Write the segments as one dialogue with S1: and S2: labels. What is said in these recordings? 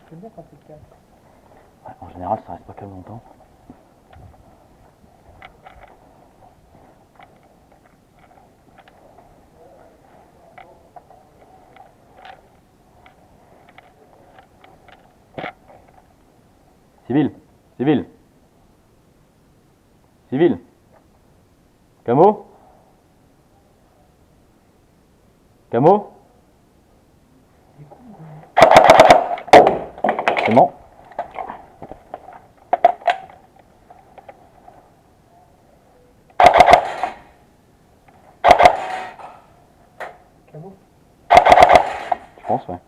S1: C'est bien quand c'est calme.
S2: Ouais, en général, ça reste pas calme longtemps. Civil, civil, civil. Camo, camo. C'est bon.
S1: Camo.
S2: Je pense, ouais.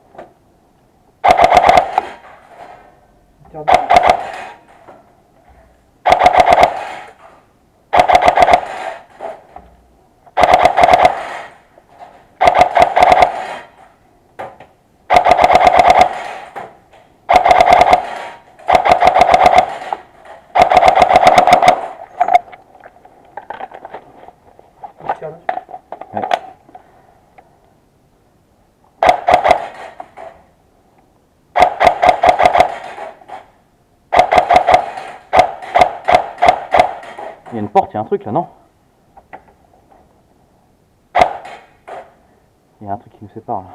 S1: Tire de...
S2: Ouais. Il y a une porte, il y a un truc là, non? Il y a un truc qui nous sépare là.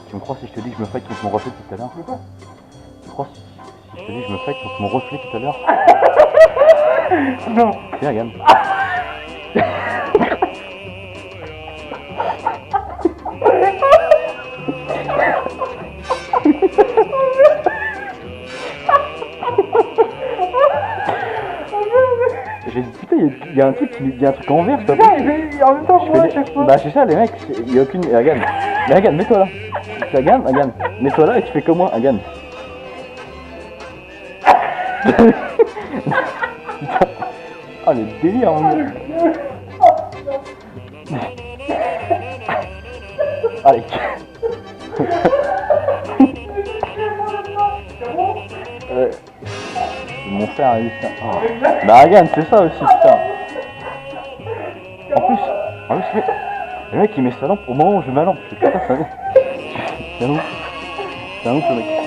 S2: Tu me crois si je te dis que je me fight contre mon reflet tout à l'heure?
S1: De quoi?
S2: Tu me crois si je te dis que je me fight contre mon reflet tout à l'heure?
S1: Non.
S2: Tiens, regarde. J'ai dit putain, il y a un truc en vert, ça.
S1: Mais en même temps, moi, à chaque fois.
S2: Bah c'est ça les mecs, il y a aucune. Regarde, mais regarde, mets-toi là. Regarde, mets-toi là et tu fais comme moi, regarde. Ah le délire mon gars. Allez. Mon frère a eu ça. Oh. Bah regarde, c'est ça aussi putain. En plus, le mec il met sa lampe au moment où je mets ma lampe. Je fais putain ça. C'est un ouf le mec.